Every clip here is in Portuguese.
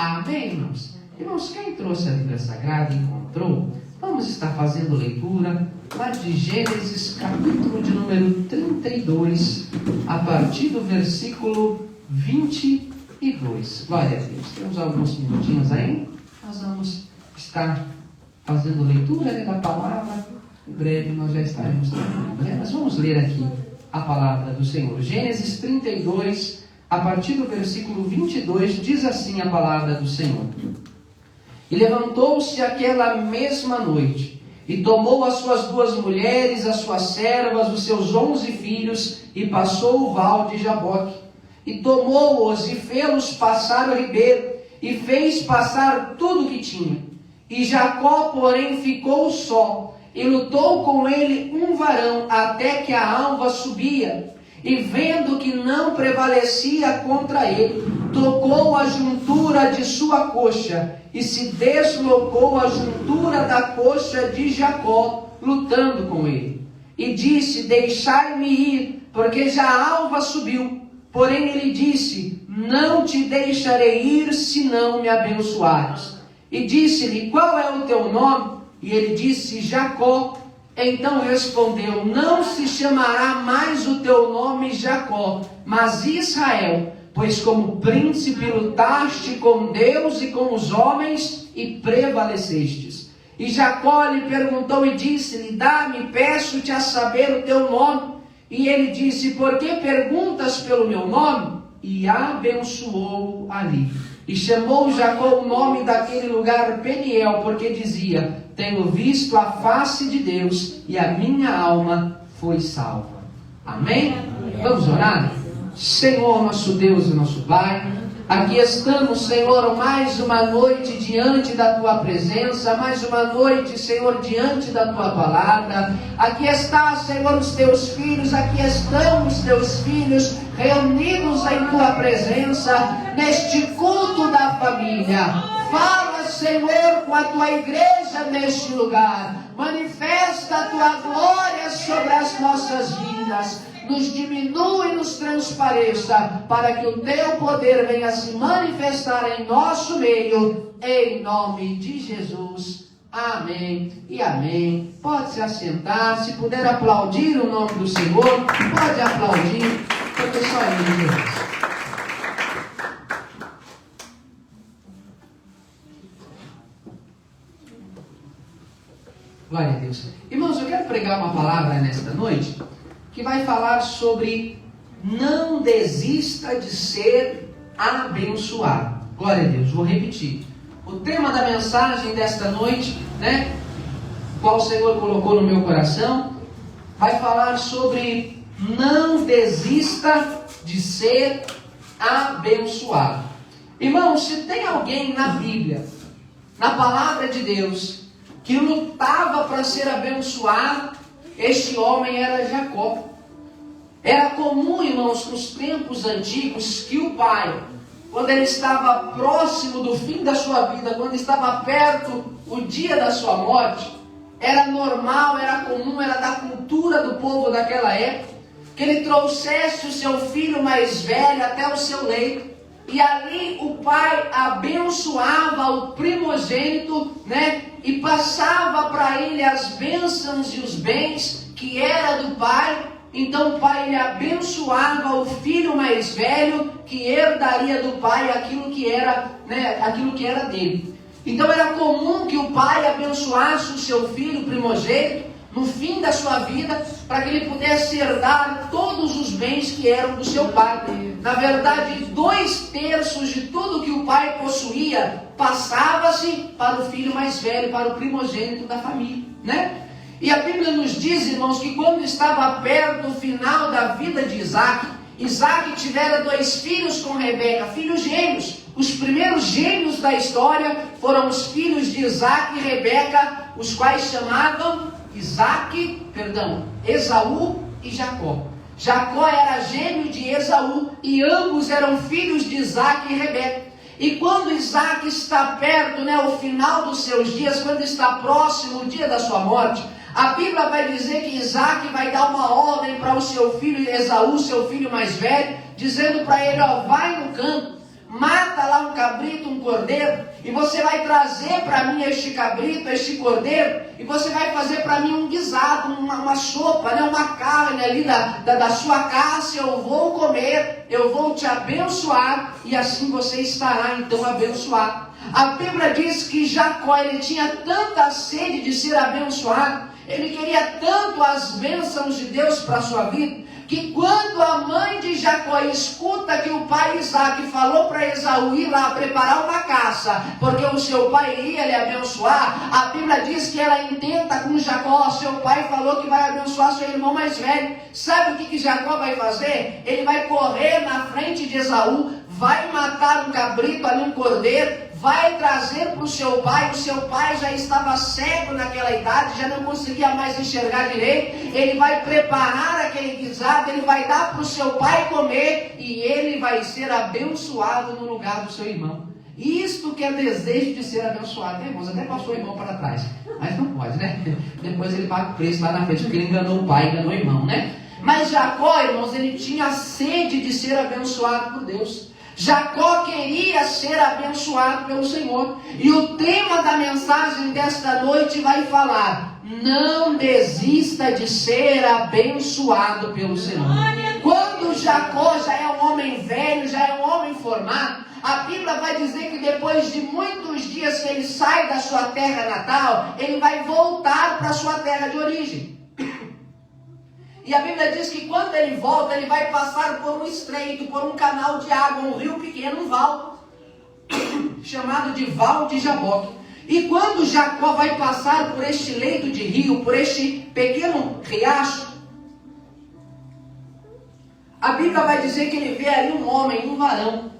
Amém, irmãos? Irmãos, quem trouxe a Bíblia Sagrada e encontrou, vamos estar fazendo leitura lá de Gênesis, capítulo de número 32, a partir do versículo 22. Glória a Deus. Temos alguns minutinhos aí. Nós vamos estar fazendo leitura da palavra. Em breve nós já estaremos terminando. Mas vamos ler aqui a palavra do Senhor. Gênesis 32, a partir do versículo 22, diz assim a palavra do Senhor. E levantou-se aquela mesma noite, e tomou as suas 2 mulheres, as suas servas, os seus 11 filhos, e passou o val de Jaboque. E tomou-os e fê-los passar o ribeiro, e fez passar tudo o que tinha. E Jacó, porém, ficou só, e lutou com ele um varão, até que a alva subia. E vendo que não prevalecia contra ele, tocou a juntura de sua coxa, e se deslocou a juntura da coxa de Jacó, lutando com ele. E disse: deixai-me ir, porque já a alva subiu. Porém ele disse: não te deixarei ir, se não me abençoares. E disse-lhe: qual é o teu nome? E ele disse: Jacó. Então respondeu: não se chamará mais o teu nome Jacó, mas Israel, pois como príncipe lutaste com Deus e com os homens e prevalecestes. E Jacó lhe perguntou e disse-lhe: dá-me, peço-te a saber o teu nome. E ele disse: por que perguntas pelo meu nome? E abençoou ali. E chamou Jacó o nome daquele lugar Peniel, porque dizia: tenho visto a face de Deus, e a minha alma foi salva. Amém? Vamos orar? Senhor, nosso Deus e nosso Pai, aqui estamos, Senhor, mais uma noite diante da Tua presença, mais uma noite, Senhor, diante da Tua palavra. Aqui está, Senhor, os Teus filhos, aqui estão os Teus filhos reunidos em Tua presença, neste culto da família. Fala, Senhor, com a Tua igreja neste lugar. Manifesta a Tua glória sobre as nossas vidas. Nos diminua e nos transpareça, para que o Teu poder venha se manifestar em nosso meio, em nome de Jesus. Amém e amém. Pode se assentar, se puder aplaudir o nome do Senhor, pode aplaudir, porque só Ele merece. Glória a Deus. Irmãos, eu quero pregar uma palavra nesta noite que vai falar sobre não desista de ser abençoado. Glória a Deus. Vou repetir. O tema da mensagem desta noite, qual o Senhor colocou no meu coração, vai falar sobre não desista de ser abençoado. Irmãos, se tem alguém na Bíblia, na palavra de Deus, que lutava para ser abençoado, este homem era Jacó. Era comum, irmãos, nos tempos antigos, que o pai, quando ele estava próximo do fim da sua vida, quando estava perto o dia da sua morte, era normal, era comum, era da cultura do povo daquela época, que ele trouxesse o seu filho mais velho até o seu leito, e ali o pai abençoava o primogênito, e passava para ele as bênçãos e os bens que era do pai. Então o pai ele abençoava o filho mais velho, que herdaria do pai aquilo que era dele. Então era comum que o pai abençoasse o seu filho primogênito no fim da sua vida, para que ele pudesse herdar todos os bens que eram do seu pai. Na verdade, 2/3 de tudo que o pai possuía passava-se para o filho mais velho, para o primogênito da família, E a Bíblia nos diz, irmãos, que quando estava perto do final da vida de Isaac tivera 2 filhos com Rebeca, filhos gêmeos. Os primeiros gêmeos da história foram os filhos de Isaac e Rebeca, os quais chamavam Esaú e Jacó. Jacó era gêmeo de Esaú e ambos eram filhos de Isaac e Rebeca. E quando Isaac está perto, o final dos seus dias, quando está próximo o dia da sua morte, a Bíblia vai dizer que Isaac vai dar uma ordem para o seu filho Esaú, seu filho mais velho, dizendo para ele: vai no campo, mata lá um cabrito, um cordeiro, e você vai trazer para mim este cabrito, este cordeiro, e você vai fazer para mim um guisado, uma sopa, né? Uma carne ali da sua casa, eu vou comer, eu vou te abençoar, e assim você estará então abençoado. A Bíblia diz que Jacó, ele tinha tanta sede de ser abençoado, ele queria tanto as bênçãos de Deus para a sua vida, que quando a mãe de Jacó escuta que o pai Isaac falou para Esaú ir lá preparar uma caça, porque o seu pai iria lhe abençoar, a Bíblia diz que ela intenta com Jacó, seu pai falou que vai abençoar seu irmão mais velho. Sabe o que Jacó vai fazer? Ele vai correr na frente de Esaú, vai matar um cabrito ali, um cordeiro, vai trazer para o seu pai já estava cego naquela idade, já não conseguia mais enxergar direito, ele vai preparar aquele guisado, ele vai dar para o seu pai comer, e ele vai ser abençoado no lugar do seu irmão. Isto que é desejo de ser abençoado, irmãos, até passou o irmão para trás, mas não pode, né? Depois ele paga o preço lá na frente, porque ele enganou o pai, enganou o irmão, né? Mas Jacó, irmãos, ele tinha sede de ser abençoado por Deus. Jacó queria ser abençoado pelo Senhor. E o tema da mensagem desta noite vai falar: não desista de ser abençoado pelo Senhor. Quando Jacó já é um homem velho, já é um homem formado, a Bíblia vai dizer que depois de muitos dias que ele sai da sua terra natal, ele vai voltar para a sua terra de origem. E a Bíblia diz que quando ele volta, ele vai passar por um estreito, por um canal de água, um rio pequeno, um val, chamado de Val de Jaboque. E quando Jacó vai passar por este leito de rio, por este pequeno riacho, a Bíblia vai dizer que ele vê ali um homem, um varão.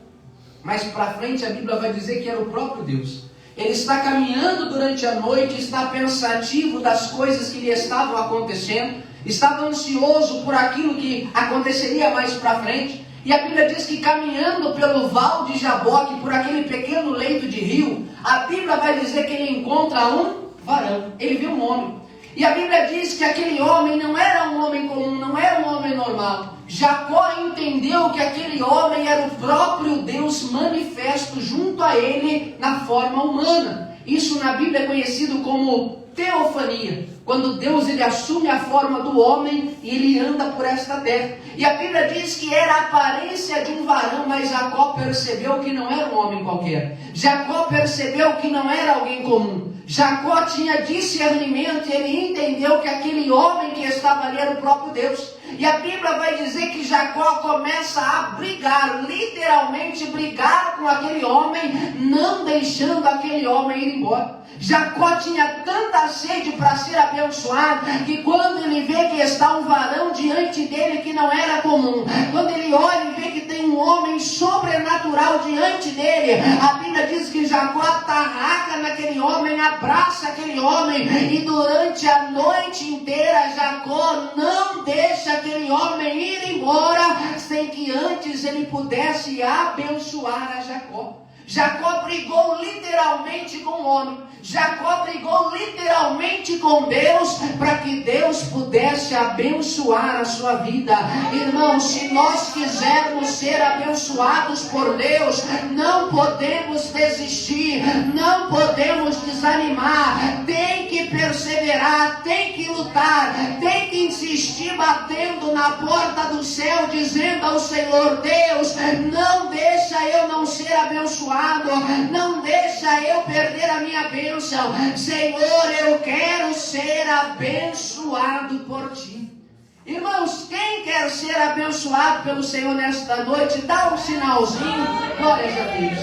Mais para frente a Bíblia vai dizer que era o próprio Deus. Ele está caminhando durante a noite, está pensativo das coisas que lhe estavam acontecendo, estava ansioso por aquilo que aconteceria mais para frente. E a Bíblia diz que caminhando pelo Val de Jaboque, por aquele pequeno leito de rio, a Bíblia vai dizer que ele encontra um varão. Ele viu um homem. E a Bíblia diz que aquele homem não era um homem comum, não era um homem normal. Jacó entendeu que aquele homem era o próprio Deus manifesto junto a ele na forma humana. Isso na Bíblia é conhecido como teofania, quando Deus ele assume a forma do homem e ele anda por esta terra. E a Bíblia diz que era a aparência de um varão, mas Jacó percebeu que não era um homem qualquer. Jacó percebeu que não era alguém comum. Jacó tinha discernimento e ele entendeu que aquele homem que estava ali era o próprio Deus. E a Bíblia vai dizer que Jacó começa a brigar, literalmente brigar com aquele homem, não deixando aquele homem ir embora. Jacó tinha tanta sede para ser abençoado, que quando ele vê que está um varão diante dele que não era comum, quando ele olha e vê que tem um homem sobrenatural diante dele, a Bíblia diz que Jacó atarraca naquele homem, abraça aquele homem, e durante a noite inteira Jacó não deixa aquele homem ir embora, sem que antes ele pudesse abençoar a Jacó. Jacó brigou literalmente com o homem. Jacó brigou literalmente com Deus, para que Deus pudesse abençoar a sua vida. Irmãos, se nós quisermos ser abençoados por Deus, não podemos desistir, não podemos desanimar, tem que perseverar, tem que lutar, tem que insistir batendo na porta do céu, dizendo ao Senhor: Deus, não deixa eu não ser abençoado, não deixa eu perder a minha bênção. Senhor, eu quero ser abençoado por Ti. Irmãos, quem quer ser abençoado pelo Senhor nesta noite, dá um sinalzinho, glórias a Deus.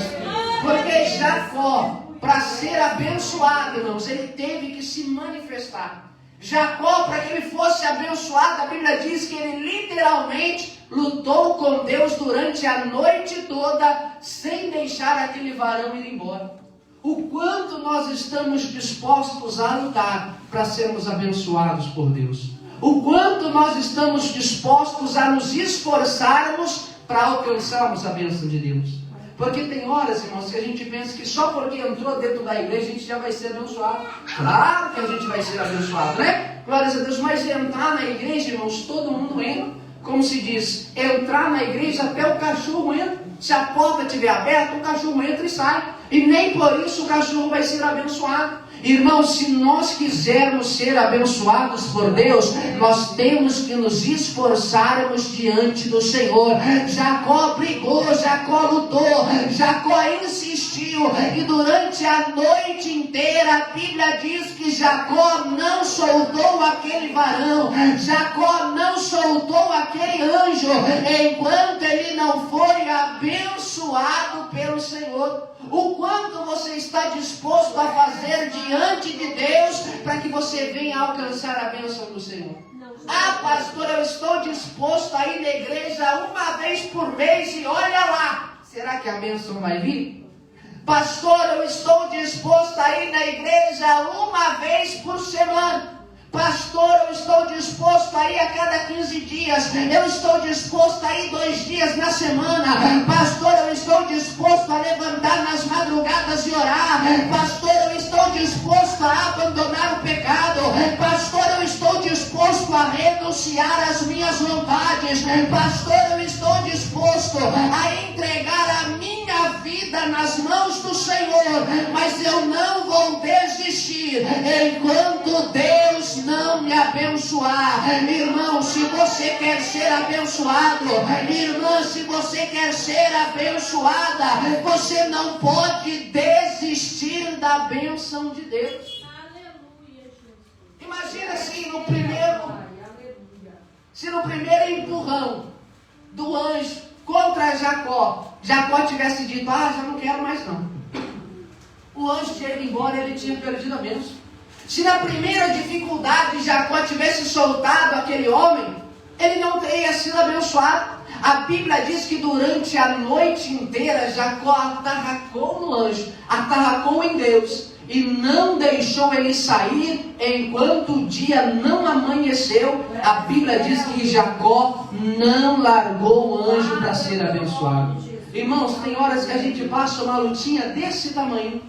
Porque Jacó, para ser abençoado, irmãos, ele teve que se manifestar. Jacó, para que ele fosse abençoado, a Bíblia diz que ele literalmente lutou com Deus durante a noite toda, sem deixar aquele varão ir embora. O quanto nós estamos dispostos a lutar para sermos abençoados por Deus. O quanto nós estamos dispostos a nos esforçarmos para alcançarmos a bênção de Deus. Porque tem horas, irmãos, que a gente pensa que só porque entrou dentro da igreja a gente já vai ser abençoado. Claro que a gente vai ser abençoado, né? Glórias a Deus. Mas entrar na igreja, irmãos, todo mundo entra. Como se diz, entrar na igreja até o cachorro entra. Se a porta estiver aberta, o cachorro entra e sai. E nem por isso o cachorro vai ser abençoado. Irmãos, se nós quisermos ser abençoados por Deus, nós temos que nos esforçarmos diante do Senhor. Jacó brigou, Jacó lutou, Jacó insistiu, e durante a noite inteira a Bíblia diz que Jacó não soltou aquele varão, Jacó não soltou aquele anjo, enquanto ele não foi abençoado pelo Senhor. O quanto você está disposto a fazer diante de Deus para que você venha alcançar a bênção do Senhor? Ah, pastor, eu estou disposto a ir na igreja uma vez por mês e olha lá, será que a bênção vai vir? Pastor, eu estou disposto a ir na igreja uma vez por semana. Pastor, eu estou disposto a ir a cada 15 dias. Eu estou disposto a ir 2 dias na semana. Pastor, eu estou disposto a levantar nas madrugadas e orar. Pastor, eu estou disposto a abandonar o pecado. Pastor, eu estou disposto a renunciar às minhas vontades. Pastor, eu estou disposto a entregar a minha vida nas mãos do Senhor. Mas eu não vou desistir enquanto Deus não me abençoar. Irmão, se você quer ser abençoado, irmã, se você quer ser abençoada, você não pode desistir da bênção de Deus. Imagina se no primeiro empurrão do anjo contra Jacó tivesse dito: já não quero mais não. O anjo tinha ido embora, ele tinha perdido a bênção. Se na primeira dificuldade Jacó tivesse soltado aquele homem, ele não teria sido abençoado. A Bíblia diz que durante a noite inteira Jacó atarracou no anjo, atarracou em Deus, e não deixou ele sair enquanto o dia não amanheceu. A Bíblia diz que Jacó não largou o anjo para ser abençoado. Irmãos, tem horas que a gente passa uma lutinha desse tamanho.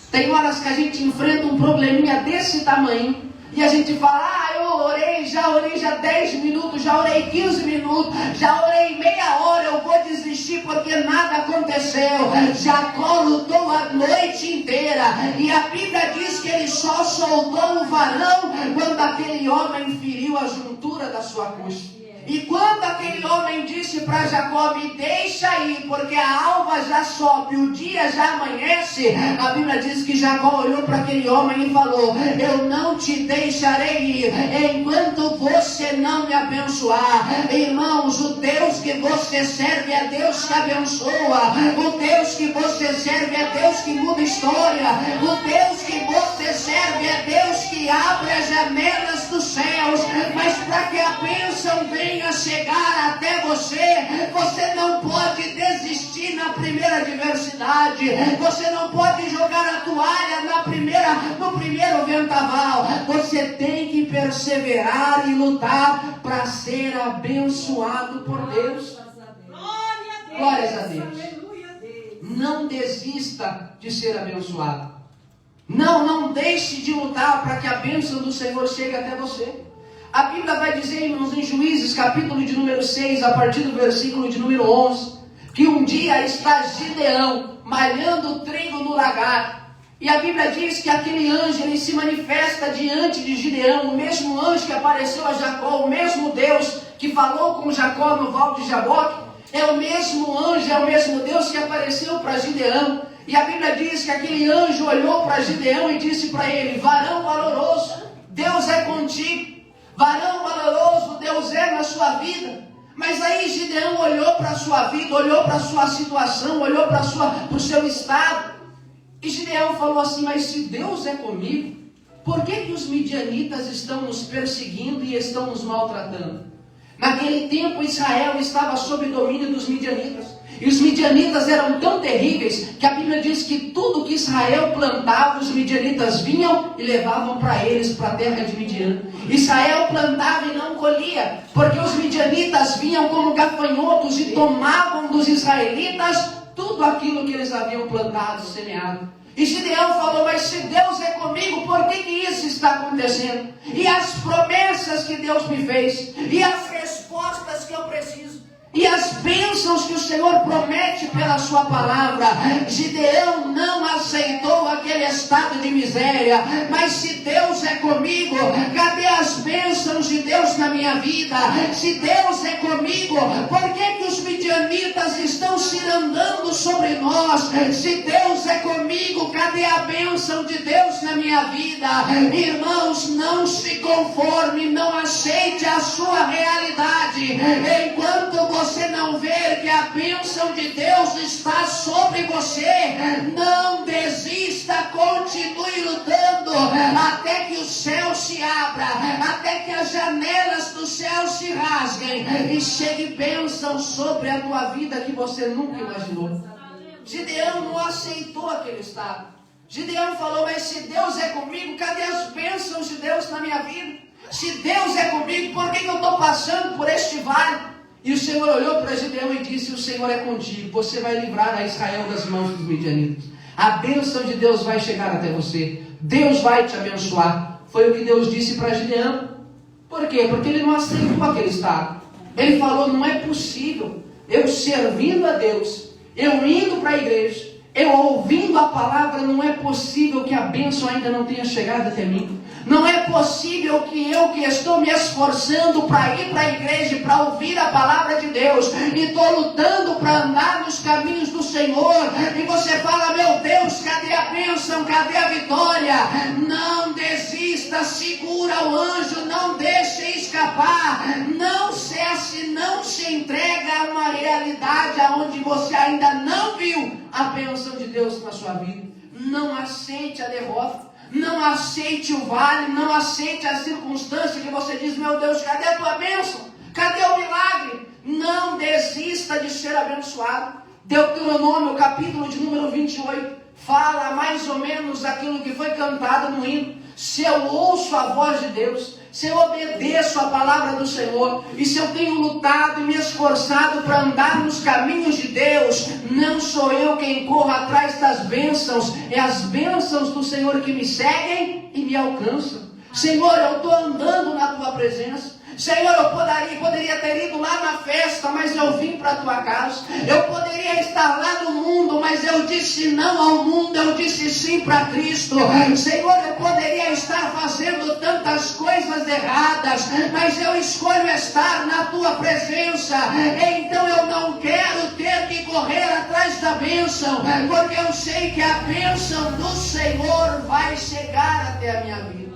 Tem horas que a gente enfrenta um probleminha desse tamanho e a gente fala: eu orei já 10 minutos, já orei 15 minutos, já orei meia hora, eu vou desistir porque nada aconteceu. Jacó lutou a noite inteira e a Bíblia diz que ele só soltou o varão quando aquele homem feriu a juntura da sua coxa. E quando aquele homem disse para Jacó: me deixa ir, porque a alva já sobe, o dia já amanhece, a Bíblia diz que Jacó olhou para aquele homem e falou: eu não te deixarei ir, enquanto você não me abençoar. Irmãos, o Deus que você serve é Deus que abençoa, o Deus que você serve é Deus que muda história, o Deus que você serve é Deus que abre as janelas dos céus. Mas para que a bênção venha a chegar até você, você não pode desistir na primeira adversidade, você não pode jogar a toalha no primeiro vendaval. Você tem que perseverar e lutar para ser abençoado por Deus. Glórias a Deus. Não desista de ser abençoado. Não deixe de lutar para que a bênção do Senhor chegue até você. A Bíblia vai dizer, irmãos, em Juízes, capítulo de número 6, a partir do versículo de número 11, que um dia está Gideão malhando trigo no lagar. E a Bíblia diz que aquele anjo, ele se manifesta diante de Gideão, o mesmo anjo que apareceu a Jacó, o mesmo Deus que falou com Jacó no val de Jaboque, é o mesmo anjo, é o mesmo Deus que apareceu para Gideão. E a Bíblia diz que aquele anjo olhou para Gideão e disse para ele: varão valoroso, Deus é contigo. Varão valoroso, Deus é na sua vida. Mas aí Gideão olhou para a sua vida, olhou para a sua situação, olhou para o seu estado. E Gideão falou assim: mas se Deus é comigo, por que os midianitas estão nos perseguindo e estão nos maltratando? Naquele tempo Israel estava sob domínio dos midianitas. E os midianitas eram tão terríveis que a Bíblia diz que tudo que Israel plantava, os midianitas vinham e levavam para eles, para a terra de Midian. Israel plantava e não colhia, porque os midianitas vinham como gafanhotos e tomavam dos israelitas tudo aquilo que eles haviam plantado e semeado. E Gideão falou: mas se Deus é comigo, por que isso está acontecendo? E as promessas que Deus me fez, e as respostas que eu preciso. e as bênçãos que o Senhor promete pela sua palavra. Gideão não aceitou aquele estado de miséria, mas se Deus é comigo, cadê as bênçãos de Deus na minha vida? Se Deus é comigo, por que os midianitas estão cirandando sobre nós? Se Deus é comigo, cadê a bênção de Deus na minha vida? Irmãos, não se conforme, não aceite a sua realidade, enquanto você não ver que a bênção de Deus está sobre você. Não desista, continue lutando, até que o céu se abra, até que as janelas do céu se rasguem, e chegue bênção sobre a tua vida que você nunca imaginou. Gideão não aceitou aquele estado. Gideão falou, mas se Deus é comigo, cadê as bênçãos de Deus na minha vida? Se Deus é comigo, por que eu estou passando por este vale? E o Senhor olhou para Gideão e disse, o Senhor é contigo, você vai livrar a Israel das mãos dos midianitas. A bênção de Deus vai chegar até você, Deus vai te abençoar. Foi o que Deus disse para Gideão. Por quê? Porque ele não aceitou aquele estado. Ele falou, não é possível, eu servindo a Deus, eu indo para a igreja, eu ouvindo a palavra, não é possível que a bênção ainda não tenha chegado até mim. Não é possível que eu, que estou me esforçando para ir para a igreja, para ouvir a palavra de Deus, e estou lutando para andar nos caminhos do Senhor, e você fala, meu Deus, cadê a bênção, cadê a vitória? Não desista, segura o anjo, não deixe escapar, não cesse, não se entregue a uma realidade onde você ainda não viu a bênção de Deus na sua vida. Não aceite a derrota. Não aceite o vale, não aceite a circunstância que você diz, meu Deus, cadê a tua bênção? Cadê o milagre? Não desista de ser abençoado. Deuteronômio, capítulo de número 28, fala mais ou menos aquilo que foi cantado no hino. Se eu ouço a voz de Deus, se eu obedeço a palavra do Senhor, e se eu tenho lutado e me esforçado para andar nos caminhos de Deus, não sou eu quem corro atrás das bênçãos, é as bênçãos do Senhor que me seguem e me alcançam. Senhor, eu estou andando na tua presença. Senhor, eu poderia ter ido lá na festa, mas eu vim para a tua casa. Eu poderia estar lá no mundo, mas eu disse não ao mundo, eu disse sim para Cristo. Senhor, eu poderia estar fazendo tantas coisas erradas, mas eu escolho estar na tua presença. Então eu não quero ter que correr atrás da bênção, porque eu sei que a bênção do Senhor vai chegar até a minha vida.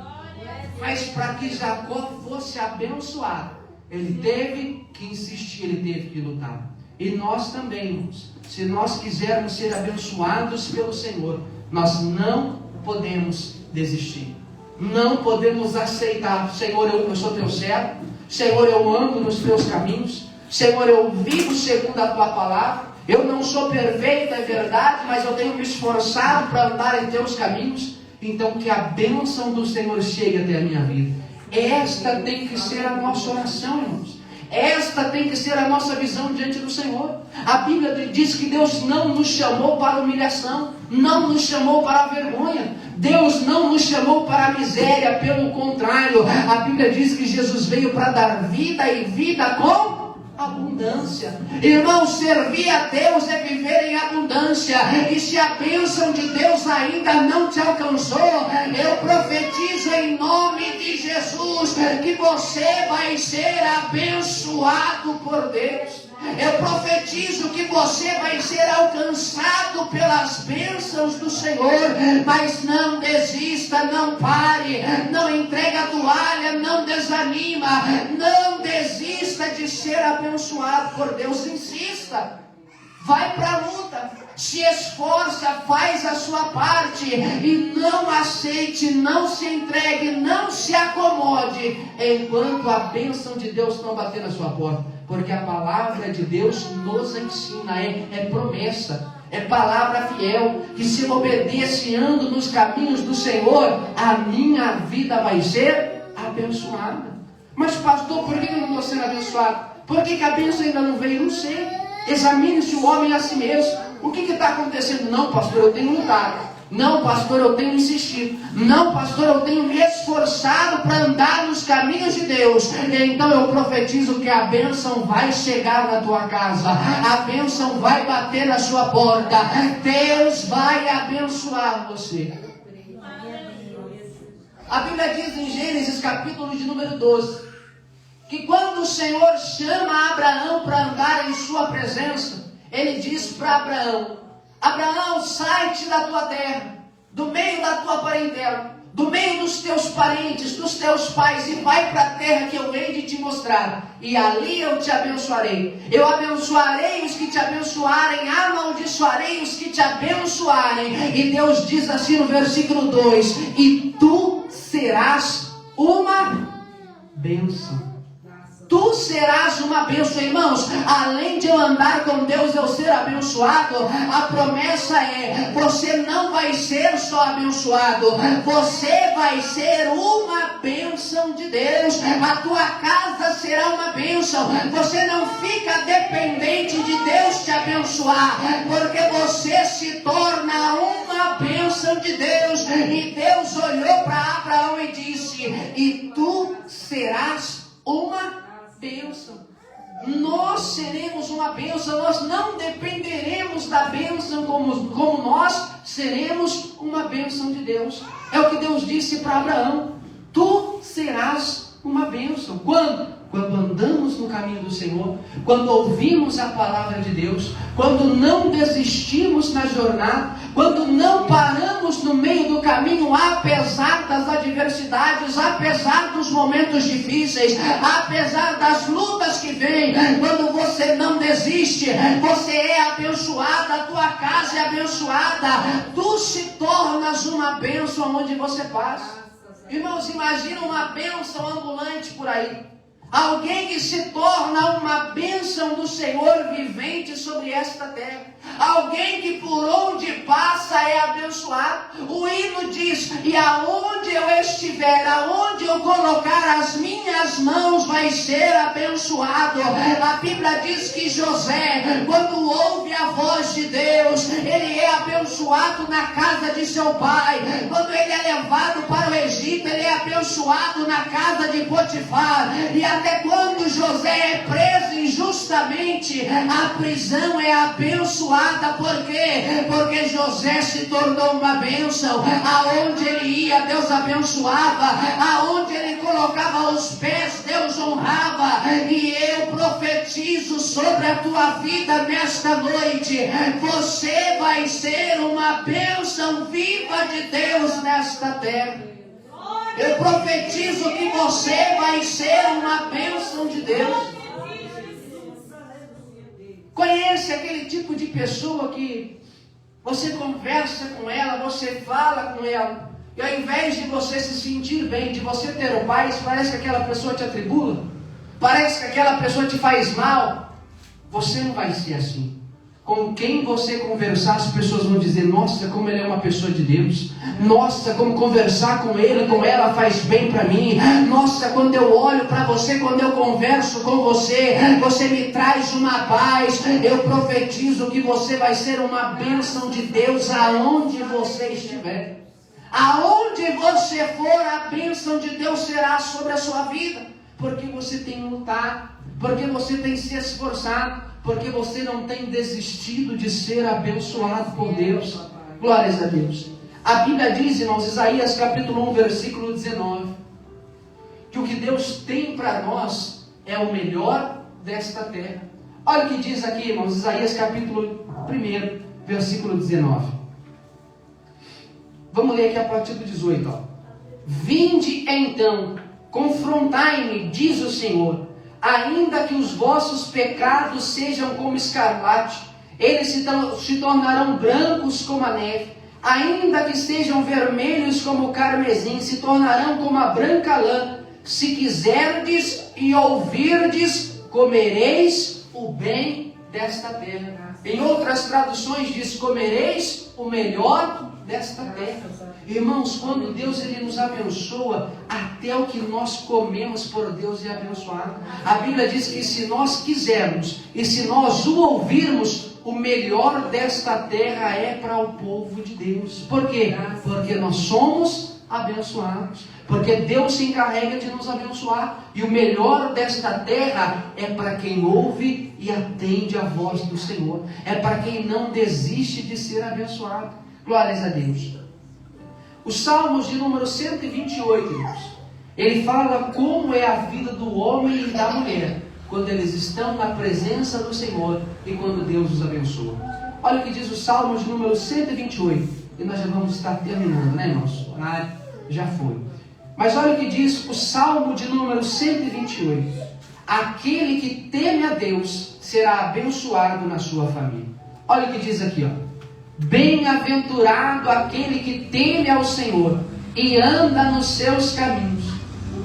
Mas para que Jacó fosse abençoado, ele teve que insistir, ele teve que lutar. E nós também, irmãos, se nós quisermos ser abençoados pelo Senhor, nós não podemos desistir. Não podemos aceitar, Senhor, eu sou teu servo, Senhor, eu ando nos teus caminhos, Senhor, eu vivo segundo a tua palavra, eu não sou perfeito, é verdade, mas eu tenho me esforçado para andar em teus caminhos. Então que a bênção do Senhor chegue até a minha vida. Esta tem que ser a nossa oração, irmãos. Esta tem que ser a nossa visão diante do Senhor. A Bíblia diz que Deus não nos chamou para a humilhação, não nos chamou para a vergonha. Deus não nos chamou para a miséria, pelo contrário. A Bíblia diz que Jesus veio para dar vida e vida com abundância. Irmão, servir a Deus é viver em abundância. E se a bênção de Deus ainda não te alcançou, eu profetizo em nome de Jesus que você vai ser abençoado por Deus. Eu profetizo que você vai ser alcançado pelas bênçãos do Senhor. Mas não desista, não pare, não entregue a toalha, não desanima, não desista de ser abençoado por Deus. Insista, vai para a luta, se esforça, faz a sua parte e não aceite, não se entregue, não se acomode enquanto a bênção de Deus não bater na sua porta. Porque a palavra de Deus nos ensina, é promessa, é palavra fiel, que se eu obedeço e ando nos caminhos do Senhor, a minha vida vai ser abençoada. Mas pastor, por que eu não estou sendo abençoado? Por que a bênção ainda não veio? Não sei. Examine-se o homem a si mesmo. O que está acontecendo? Não, pastor, eu tenho lutado. Não, pastor, eu tenho insistido. Não, pastor, eu tenho me esforçado para andar nos caminhos de Deus. Então eu profetizo que a bênção vai chegar na tua casa. A bênção vai bater na sua porta. Deus vai abençoar você. A Bíblia diz em Gênesis capítulo de número 12, que quando o Senhor chama Abraão para andar em sua presença, Ele diz para Abraão: Abraão, sai-te da tua terra, do meio da tua parentela, do meio dos teus parentes, dos teus pais, e vai para a terra que eu hei de te mostrar, e ali eu te abençoarei. Eu abençoarei os que te abençoarem, amaldiçoarei os que te abençoarem. E Deus diz assim no versículo 2: e tu serás uma bênção. Tu serás uma bênção, irmãos. Além de eu andar com Deus, eu ser abençoado, a promessa é: você não vai ser só abençoado, você vai ser uma bênção de Deus. A tua casa será uma bênção. Você não fica dependente de Deus te abençoar, porque você se torna uma bênção de Deus. E Deus olhou para Abraão e disse: e tu serás uma bênção. Nós seremos uma bênção. Nós não dependeremos da bênção como nós seremos uma bênção de Deus. É o que Deus disse para Abraão: tu serás uma bênção. Quando? Quando andamos no caminho do Senhor, quando ouvimos a palavra de Deus, quando não desistimos na jornada, quando não paramos no meio do caminho, apesar das adversidades, apesar dos momentos difíceis, apesar das lutas que vêm. Quando você não desiste, você é abençoada, a tua casa é abençoada, tu se tornas uma bênção onde você passa. Irmãos, imagina uma bênção ambulante por aí. Alguém que se torna uma bênção do Senhor vivente sobre esta terra. Alguém que por onde passa é abençoado. O hino diz: e aonde eu estiver, aonde eu colocar as minhas mãos, vai ser abençoado. A Bíblia diz que José, quando ouve a voz de Deus, ele é abençoado na casa de seu pai. Quando ele é levado para o Egito, ele é abençoado na casa de Potifar. E até quando José é preso injustamente, a prisão é abençoada. Por quê? Porque José se tornou uma bênção. Aonde ele ia, Deus abençoava. Aonde ele colocava os pés, Deus honrava. E eu profetizo sobre a tua vida nesta noite: você vai ser uma bênção viva de Deus nesta terra. Eu profetizo que você vai ser uma bênção de Deus. Conhece aquele tipo de pessoa que você conversa com ela, você fala com ela, e ao invés de você se sentir bem, de você ter paz, parece que aquela pessoa te atribula, parece que aquela pessoa te faz mal. Você não vai ser assim. Com quem você conversar, as pessoas vão dizer: nossa, como ele é uma pessoa de Deus. Nossa, como conversar com ele, com ela faz bem para mim. Nossa, quando eu olho para você, quando eu converso com você, você me traz uma paz. Eu profetizo que você vai ser uma bênção de Deus aonde você estiver. Aonde você for, a bênção de Deus será sobre a sua vida. Porque você tem lutado, porque você tem se esforçado, porque você não tem desistido de ser abençoado por Deus. Glórias a Deus. A Bíblia diz, irmãos, Isaías capítulo 1, versículo 19, que o que Deus tem para nós é o melhor desta terra. Olha o que diz aqui, irmãos, Isaías capítulo 1, versículo 19. Vamos ler aqui a partir do 18. Ó. Vinde então, confrontai-me, diz o Senhor. Ainda que os vossos pecados sejam como escarlate, eles se tornarão brancos como a neve. Ainda que sejam vermelhos como o carmesim, se tornarão como a branca lã. Se quiserdes e ouvirdes, comereis o bem desta terra. Em outras traduções diz: comereis o melhor desta terra. Irmãos, quando Deus ele nos abençoa, até o que nós comemos por Deus é abençoado. A Bíblia diz que se nós quisermos e se nós o ouvirmos, o melhor desta terra é para o povo de Deus. Por quê? Porque nós somos abençoados. Porque Deus se encarrega de nos abençoar. E o melhor desta terra é para quem ouve e atende a voz do Senhor. É para quem não desiste de ser abençoado. Glórias a Deus. Os Salmos de número 128, irmãos, ele fala como é a vida do homem e da mulher quando eles estão na presença do Senhor e quando Deus os abençoa. Olha o que diz o Salmo de número 128. E nós já vamos estar terminando, né, irmãos? O horário já foi. Mas olha o que diz o Salmo de número 128. Aquele que teme a Deus será abençoado na sua família. Olha o que diz aqui, ó. Bem-aventurado aquele que teme ao Senhor e anda nos seus caminhos,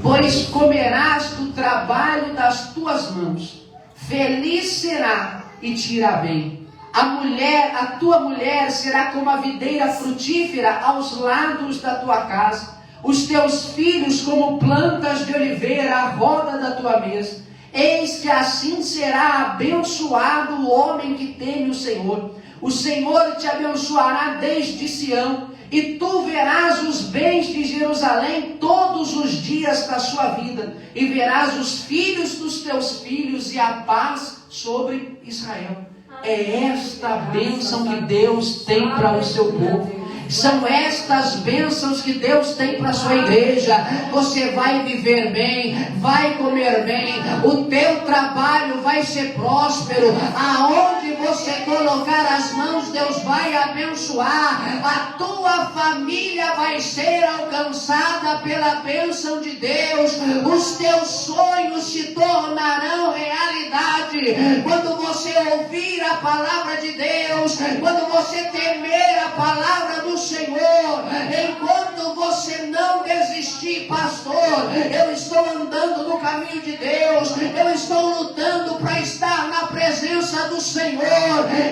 pois comerás do trabalho das tuas mãos. Feliz será e te irá bem. A tua mulher será como a videira frutífera aos lados da tua casa. Os teus filhos como plantas de oliveira à roda da tua mesa. Eis que assim será abençoado o homem que teme o Senhor. O Senhor te abençoará desde Sião, e tu verás os bens de Jerusalém todos os dias da sua vida, e verás os filhos dos teus filhos e a paz sobre Israel. É esta a bênção que Deus tem para o seu povo. São estas bênçãos que Deus tem para a sua igreja. Você vai viver bem, vai comer bem, o teu trabalho vai ser próspero. Aonde você colocar as mãos, Deus vai abençoar. A tua família vai ser alcançada pela bênção de Deus. Os teus sonhos se tornarão realidade quando você ouvir a palavra de Deus, quando você temer a palavra do Senhor. Enquanto você não desistir, pastor, eu estou andando no caminho de Deus, eu estou lutando para estar na presença do Senhor.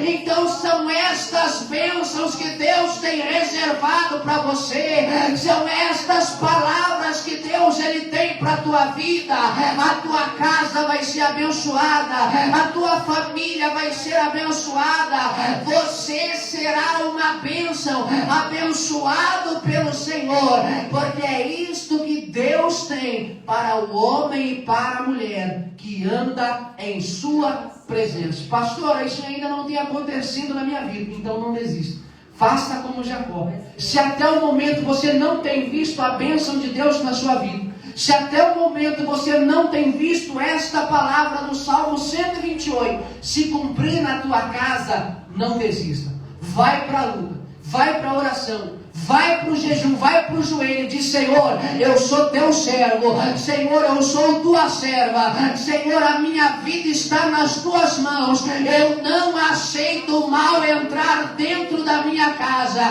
Então são estas bênçãos que Deus tem reservado para você, são estas palavras que Deus ele tem para a tua vida. A tua casa vai ser abençoada, a tua família vai ser abençoada, você será uma bênção, abençoado pelo Senhor, porque é isto que Deus tem para o homem e para a mulher que anda em sua presença. Pastor, isso ainda não tem acontecido na minha vida, então não desista. Faça como Jacó. Se até o momento você não tem visto a bênção de Deus na sua vida, se até o momento você não tem visto esta palavra no Salmo 128 se cumprir na tua casa, não desista. Vai para a luta, vai para a oração, vai para o jejum, vai para o joelho e diz: Senhor, eu sou teu servo, Senhor, eu sou tua serva, Senhor, a minha vida está nas tuas mãos, eu não aceito o mal entrar dentro da minha casa,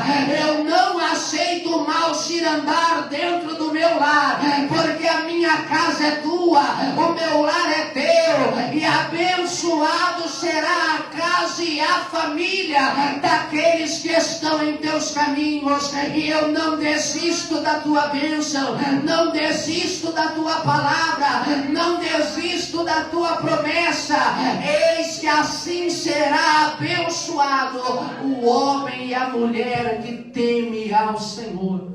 eu não aceito o mal se andar dentro do meu lar, porque a minha casa é tua, o meu lar é teu, e abençoado será a casa e a família daqueles que estão em teus caminhos. E eu não desisto da tua bênção, não desisto da tua palavra, não desisto da tua promessa. Eis que assim será abençoado o homem e a mulher que teme ao Senhor.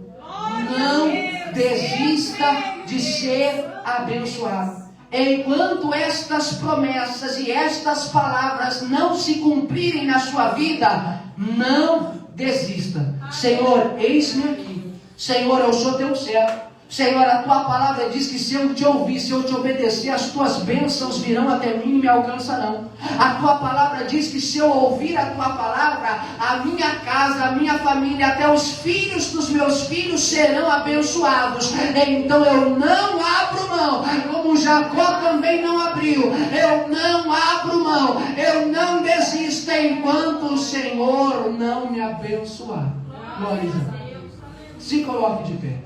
Não desista de ser abençoado. Enquanto estas promessas e estas palavras não se cumprirem na sua vida, não desista. Senhor, eis-me aqui. Senhor, eu sou teu servo. Senhor, a tua palavra diz que se eu te ouvir, se eu te obedecer, as tuas bênçãos virão até mim e me alcançarão. A tua palavra diz que se eu ouvir a tua palavra, a minha casa, a minha família, até os filhos dos meus filhos serão abençoados. Então eu não abro mão, como Jacó também não abriu. Eu não abro mão, eu não desisto enquanto o Senhor não me abençoar. Glória a Deus. Se coloque de pé.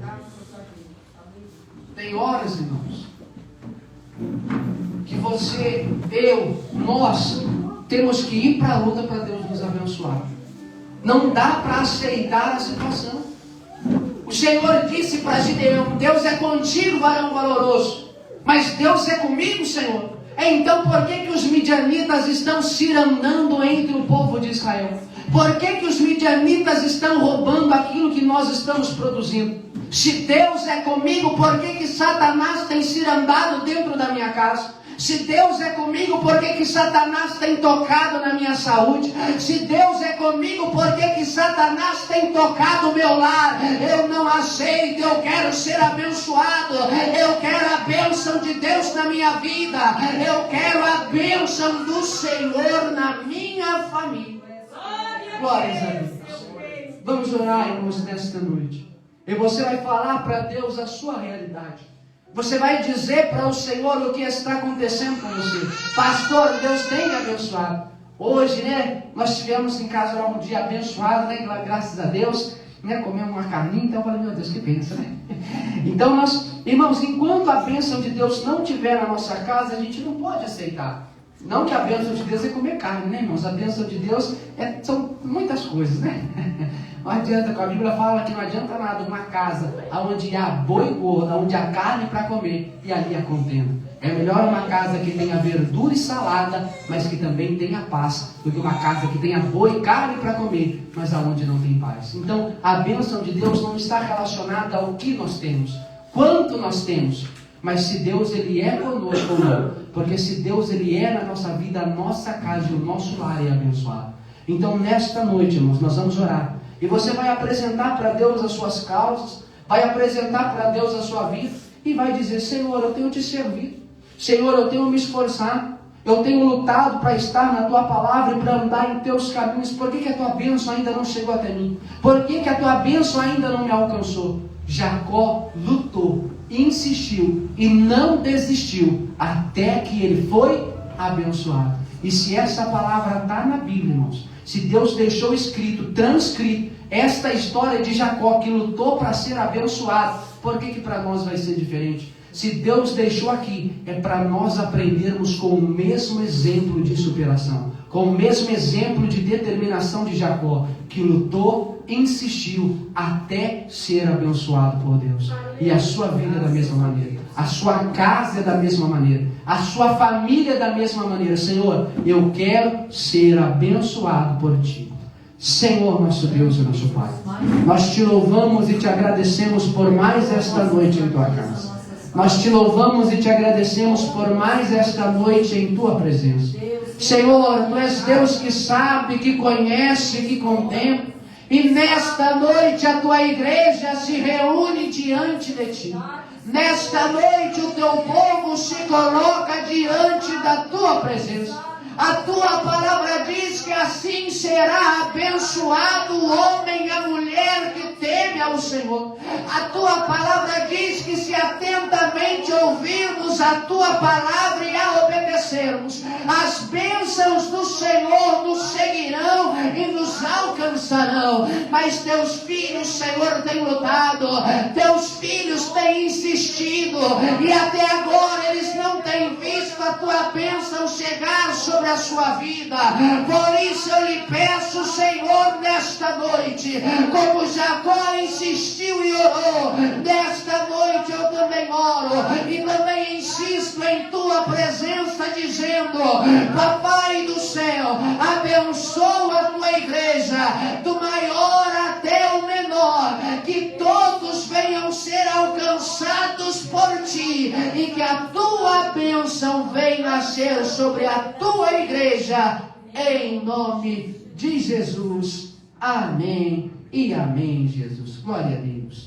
Tem horas, irmãos, que você, eu, nós temos que ir para a luta para Deus nos abençoar. Não dá para aceitar a situação. O Senhor disse para Gideão: Deus é contigo, varão valoroso. Mas Deus é comigo, Senhor. Então por que os midianitas estão cirandando entre o povo de Israel? Por que os midianitas estão roubando aquilo que nós estamos produzindo? Se Deus é comigo, por que Satanás tem cirandado dentro da minha casa? Se Deus é comigo, por que Satanás tem tocado na minha saúde? Se Deus é comigo, por que Satanás tem tocado o meu lar? Eu não aceito, eu quero ser abençoado. Eu quero a bênção de Deus na minha vida. Eu quero a bênção do Senhor na minha família. Glórias a Deus. Vamos orar, irmãos, nesta noite. E você vai falar para Deus a sua realidade. Você vai dizer para o Senhor o que está acontecendo com você. Pastor, Deus tem me abençoado. Hoje, nós tivemos em casa um dia abençoado, graças a Deus, comemos uma carninha, então eu falei, meu Deus, que bênção, Então nós, irmãos, enquanto a bênção de Deus não estiver na nossa casa, a gente não pode aceitar. Não que a bênção de Deus é comer carne, irmãos? A bênção de Deus são muitas coisas, Não adianta, a Bíblia fala que não adianta nada uma casa onde há boi gordo, onde há carne para comer e ali há contenda. É melhor uma casa que tenha verdura e salada, mas que também tenha paz, do que uma casa que tenha boi e carne para comer, mas aonde não tem paz. Então, a bênção de Deus não está relacionada ao que nós temos, quanto nós temos, mas se Deus ele é conosco ou não. Porque se Deus ele é na nossa vida, a nossa casa e o nosso lar é abençoado. Então, nesta noite, irmãos, nós vamos orar. E você vai apresentar para Deus as suas causas, vai apresentar para Deus a sua vida e vai dizer, Senhor, eu tenho te servido. Senhor, eu tenho me esforçado. Eu tenho lutado para estar na tua palavra e para andar em teus caminhos. Por que a tua bênção ainda não chegou até mim? Por que a tua bênção ainda não me alcançou? Jacó lutou, insistiu e não desistiu até que ele foi abençoado. E se essa palavra está na Bíblia, irmãos, se Deus deixou escrito, transcrito, esta história de Jacó que lutou para ser abençoado, por que para nós vai ser diferente? Se Deus deixou aqui, é para nós aprendermos com o mesmo exemplo de superação, com o mesmo exemplo de determinação de Jacó, que lutou, insistiu até ser abençoado por Deus. E a sua vida é da mesma maneira, a sua casa é da mesma maneira, a sua família é da mesma maneira. Senhor, eu quero ser abençoado por Ti. Senhor, nosso Deus e nosso Pai, nós Te louvamos e Te agradecemos por mais esta noite em Tua casa. Nós Te louvamos e Te agradecemos por mais esta noite em Tua presença. Senhor, Tu és Deus que sabe, que conhece, que contempla. E nesta noite a Tua igreja se reúne diante de Ti. Nesta noite o Teu povo se coloca diante da Tua presença. A Tua palavra diz que assim será abençoado o homem e a mulher que teme ao Senhor. A Tua palavra diz que se atentamente ouvirmos a Tua palavra e a obedecermos, as bênçãos do Senhor nos seguirão e nos alcançarão. Mas Teus filhos, Senhor, têm lutado, Teus filhos têm insistido, e até agora eles não têm visto a Tua bênção chegar sobre a sua vida. Por isso eu lhe peço, Senhor, nesta noite, como Jacó insistiu e orou, nesta noite eu também oro e também insisto em Tua presença, dizendo, Papai do céu, abençoa a Tua igreja, do maior até o menor, que todos venham ser alcançados por Ti e que a Tua bênção venha a ser sobre a Tua igreja, em nome de Jesus. Amém e amém, Jesus. Glória a Deus.